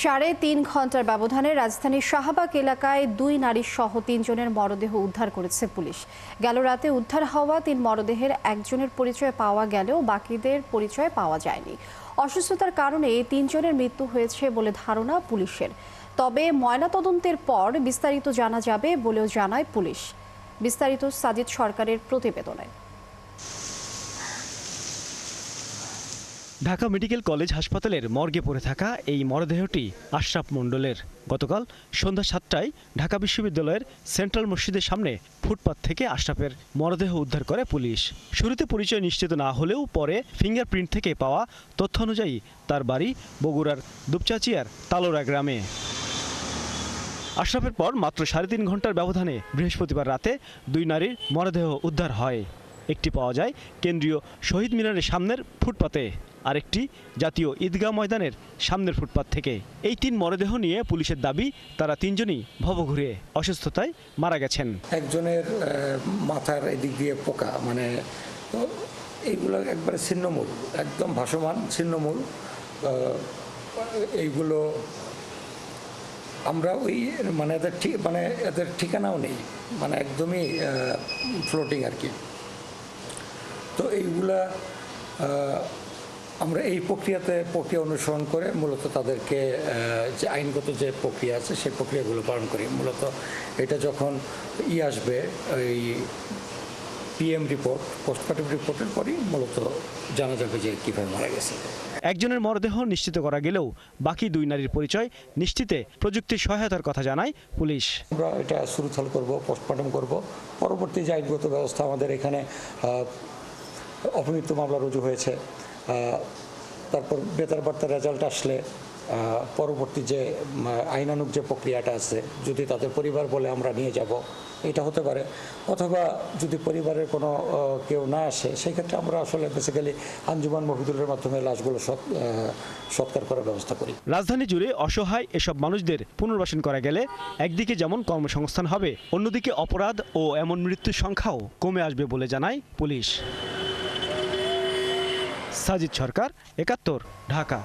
3.5 ঘন্টার ব্যবধানে রাজধানীর শাহবাগ এলাকায় 2 নারী সহ 3 জনের মরদেহ উদ্ধার করেছে পুলিশ। গেল রাতে উদ্ধার হওয়া 3 মরদেহের একজনের পরিচয় পাওয়া গেলেও বাকিদের পরিচয় পাওয়া যায়নি। অসুস্থতার কারণে এই 3 জনের মৃত্যু হয়েছে বলে ধারণা পুলিশের। তবে ময়নাতদন্তের পর বিস্তারিত জানা যাবে বলেও জানায় পুলিশ। বিস্তারিত সাজিদ সরকারের প্রতিবেদনে। ঢাকা মেডিকেল কলেজ হাসপাতালের মর্গে পড়ে থাকা এই মরদেহটি আশরাফ মণ্ডলের। গতকাল সন্ধ্যা 7টায় ঢাকা বিশ্ববিদ্যালয়ের সেন্ট্রাল মসজিদের সামনে ফুটপাত থেকে আশরাফের মরদেহ উদ্ধার করে পুলিশ। শুরুতে পরিচয় নিশ্চিত না হলেও পরে ফিঙ্গারপ্রিন্ট থেকে পাওয়া তথ্য অনুযায়ী তার বাড়ি বগুড়ার দুপচাচিয়ার তালোরা গ্রামে। আশরাফের পর মাত্র 3.5 ঘন্টার ব্যবধানে বৃহস্পতিবার রাতে 2 নারীর মরদেহ উদ্ধার হয়। একটি পাওয়া যায় কেন্দ্রীয় শহীদ মিনারের সামনের ফুটপাতে, আরেকটি জাতীয় ঈদগাহ ময়দানের সামনের ফুটপাত থেকে। এই 3 মরদেহ নিয়ে পুলিশের দাবি তারা 3 জনই ভবঘুরে অসুস্থতায় মারা গেছেন। একজনের মাথার এদিক দিয়ে পোকা, মানে তো এইগুলো একবারে ছিন্নমূল, একদম ভাসমান ছিন্নমূল। এইগুলো আমরা ওই মানে এদের ঠিকানাও নেই, মানে একদমই ফ্লোটিং আর কি। তো এইগুলা আমরা এই প্রক্রিয়া অনুসরণ করে মূলত তাদেরকে যে আইনগত যে প্রক্রিয়া আছে সেই প্রক্রিয়াগুলো পালন করি। মূলত এটা যখন আসবে এই পিএম রিপোর্ট, পোস্টমর্টম রিপোর্টের পরই মূলত জানা যাবে যে কীভাবে মারা গেছে। একজনের মরদেহ নিশ্চিত করা গেলেও বাকি 2 নারীর পরিচয় নিশ্চিতে প্রযুক্তির সহায়তার কথা জানায় পুলিশ। আমরা এটা সুরুথাল করব, পোস্টমর্টম করব, পরবর্তী যে আইনগত ব্যবস্থা আমাদের এখানে অপমৃত্যু মামলা রুজু হয়েছে। তারপর বেতার বার্তার রেজাল্ট আসলে পরবর্তী যে আইনানুগ যে প্রক্রিয়াটা আছে, যদি তাদের পরিবার বলে আমরা নিয়ে যাব, এটা হতে পারে। অথবা যদি পরিবারের কোনো কেউ না আসে, সেই ক্ষেত্রে আমরা আসলে বেসিক্যালি আঞ্জুমান মহিদুলের মাধ্যমে লাশগুলো সৎকার করার ব্যবস্থা করি। রাজধানী জুড়ে অসহায় এসব মানুষদের পুনর্বাসন করা গেলে একদিকে যেমন কর্মসংস্থান হবে, অন্যদিকে অপরাধ ও এমন মৃত্যুর সংখ্যাও কমে আসবে বলে জানায় পুলিশ। সাজিদ সরকার, 71, ঢাকা।